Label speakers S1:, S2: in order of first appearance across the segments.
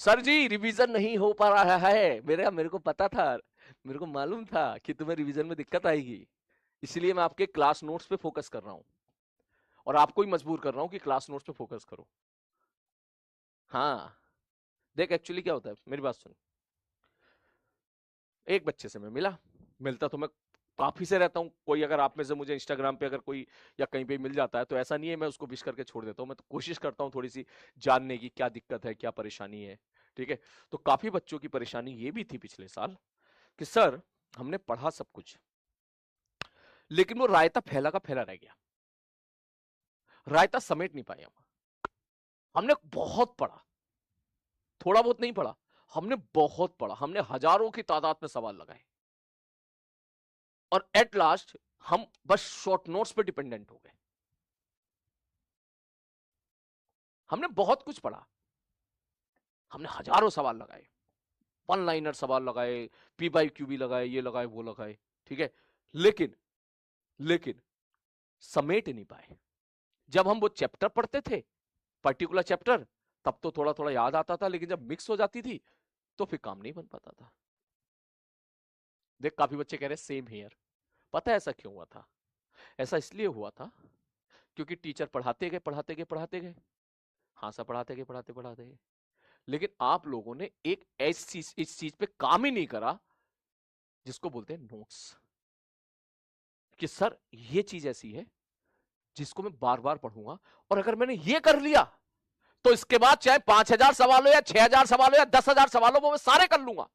S1: Sir जी revision नहीं हो पा रहा है मेरे को पता था, मेरे को मालूम था कि तुम्हें रिवीजन में दिक्कत आएगी, इसलिए मैं आपके क्लास नोट्स पे फोकस कर रहा हूं और आपको ही मजबूर कर रहा हूं कि क्लास नोट्स पे फोकस करो। हाँ, देख एक्चुअली क्या होता है, मेरी बात सुन। एक बच्चे से मैं मिलता तो मैं काफी से रहता हूँ, कोई अगर आप में से मुझे इंस्टाग्राम पे अगर कोई या कहीं पे मिल जाता है तो ऐसा नहीं है मैं उसको विश करके छोड़ देता हूँ, मैं तो कोशिश करता हूँ थोड़ी सी जानने की क्या दिक्कत है क्या परेशानी है। ठीक है, तो काफी बच्चों की परेशानी ये भी थी पिछले साल कि सर हमने पढ़ा सब कुछ लेकिन वो रायता फैला का फैला रह गया, रायता समेट नहीं पाए हम। हमने बहुत पढ़ा, थोड़ा बहुत नहीं पढ़ा, हमने बहुत पढ़ा, हमने हजारों की तादाद में सवाल लगाए और एट लास्ट हम बस शॉर्ट नोट्स पे डिपेंडेंट हो गए। हमने बहुत कुछ पढ़ा, हमने हजारों सवाल लगाए, वन लाइनर सवाल लगाए, पी बाई क्यू भी लगाए, ये लगाए वो लगाए। ठीक है, लेकिन लेकिन समेट नहीं पाए। जब हम वो चैप्टर पढ़ते थे, पर्टिकुलर चैप्टर, तब तो थोड़ा थोड़ा याद आता था, लेकिन जब मिक्स हो जाती थी तो फिर काम नहीं बन पाता था। देख काफी बच्चे कह रहे सेम हियर। पता है ऐसा क्यों हुआ था? ऐसा इसलिए हुआ था क्योंकि टीचर पढ़ाते गए पढ़ाते गए पढ़ाते गए, हाँ सर पढ़ाते गए पढ़ाते पढ़ाते गए, लेकिन आप लोगों ने एक ऐसी इस चीज पे काम ही नहीं करा जिसको बोलते हैं नोट्स। कि सर ये चीज ऐसी है जिसको मैं बार बार पढ़ूंगा और अगर मैंने ये कर लिया तो इसके बाद चाहे 5,000 सवाल हो या 6,000 सवाल हो या 10,000 सवाल हो वो मैं सारे कर लूंगा,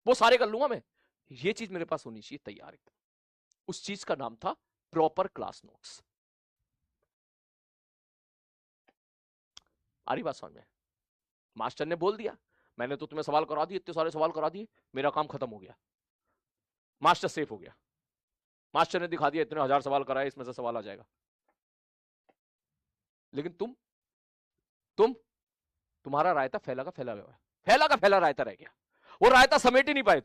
S1: वो सारे कर लूंगा मैं। ये चीज मेरे पास होनी चाहिए तैयार एकदम। उस चीज का नाम था प्रॉपर क्लास नोट्स। आ रही बात समझ में? मास्टर ने बोल दिया मैंने तो तुम्हें सवाल करा दिए, इतने सारे सवाल करा दिए, मेरा काम खत्म हो गया, मास्टर सेफ हो गया। मास्टर ने दिखा दिया इतने हजार सवाल कराए इसमें से सवाल आ जाएगा। लेकिन तुम तुम्हारा रायता फैला का फैला हुआ है, फैला का फैला रायता रह गया, वो रायता समेट ही नहीं पाए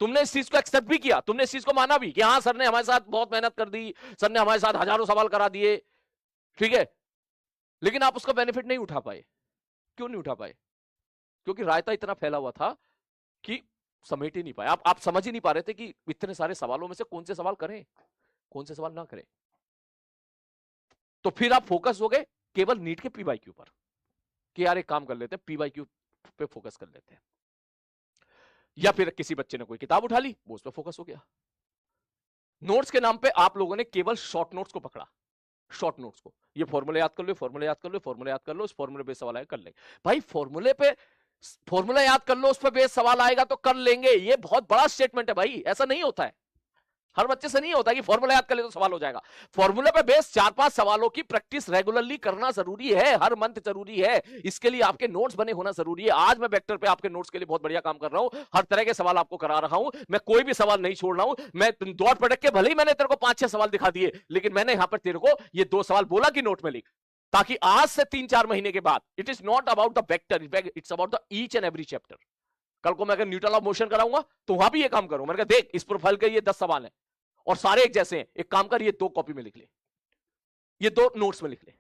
S1: तुमने इस चीज को एक्सेप्ट भी किया, तुमने इस चीज को माना भी कि हाँ सर ने हमारे साथ बहुत मेहनत कर दी, सर ने हमारे साथ हजारों सवाल करा दिए। ठीक है, लेकिन आप उसका बेनिफिट नहीं उठा पाए। क्यों नहीं उठा पाए? क्योंकि रायता इतना फैला हुआ था कि समेट ही नहीं पाए। आप समझ ही नहीं पा रहे थे कि इतने सारे सवालों में से कौन से सवाल करें, कौन से सवाल ना करें। तो फिर आप फोकस हो गए केवल नीट के पीवाईक्यू पर कि यार एक काम कर लेते हैं, पीवाईक्यू पे फोकस कर लेते हैं। या फिर किसी बच्चे ने कोई किताब उठा ली, वो उस पर फोकस हो गया। नोट्स के नाम पे आप लोगों ने केवल शॉर्ट नोट्स को पकड़ा, शॉर्ट नोट्स को, ये फॉर्मूला याद कर लो, फॉर्मूला याद कर लो, फॉर्मूला याद कर लो, इस फॉर्मूले पे सवाल आएगा कर लेंगे। भाई फॉर्मूले पे फॉर्मूला याद कर लो, उस पर बेस सवाल आएगा तो कर लेंगे, ये बहुत बड़ा स्टेटमेंट है भाई, ऐसा नहीं होता है। हर बच्चे से नहीं होता कि फॉर्मूला याद कर ले तो सवाल हो जाएगा। फॉर्मूला पे बेस 4-5 सवालों की प्रैक्टिस रेगुलरली करना जरूरी है, हर मंथ जरूरी है, इसके लिए आपके नोट्स बने होना जरूरी है। आज मैं वेक्टर पे आपके नोट्स के लिए बहुत बढ़िया काम कर रहा हूं, हर तरह के सवाल आपको करा रहा हूं, मैं कोई भी सवाल नहीं छोड़ रहा हूं। मैं दौड़ पटक के भले ही मैंने तेरे को 5-6 सवाल दिखा दिए, लेकिन मैंने यहां पर तेरे को ये 2 सवाल बोला कि नोट में लिख, ताकि आज से 3-4 महीने के बाद it is not about the vector, it's about the each and every chapter. कल को मैं अगर न्यूटन ऑफ मोशन कराऊंगा तो वहां भी ये काम करूं, मैंने कहा देख इस प्रोफाइल के ये 10 सवाल है और सारे एक जैसे हैं, एक काम कर ये 2 कॉपी में लिख ले, ये 2 नोट्स में लिख ले।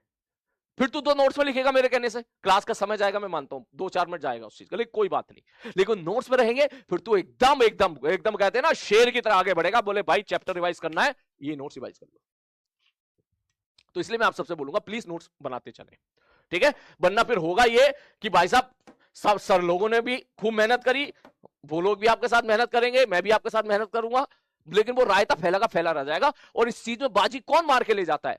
S1: फिर तू 2 नोट्स में लिखेगा मेरे कहने से, क्लास का समय जाएगा मैं मानता हूं, 2-4 मिनट जाएगा उस चीज का, लेकिन कोई बात नहीं, लेकिन नोट्स में रहेंगे फिर तू एकदम एकदम एकदम कहते हैं ना शेर की तरह आगे बढ़ेगा, बोले भाई चैप्टर रिवाइज करना है, ये नोट्स रिवाइज कर लो। तो इसलिए मैं आप सबसे बोलूंगा प्लीज नोट्स बनाते चले, ठीक है? वरना फिर होगा ये कि भाई साहब सब सर लोगों ने भी खूब मेहनत करी, वो लोग भी आपके साथ मेहनत करेंगे, मैं भी आपके साथ मेहनत करूंगा, लेकिन वो रायता फैला का फैला रह जाएगा। और इस चीज में बाजी कौन मार के ले जाता है?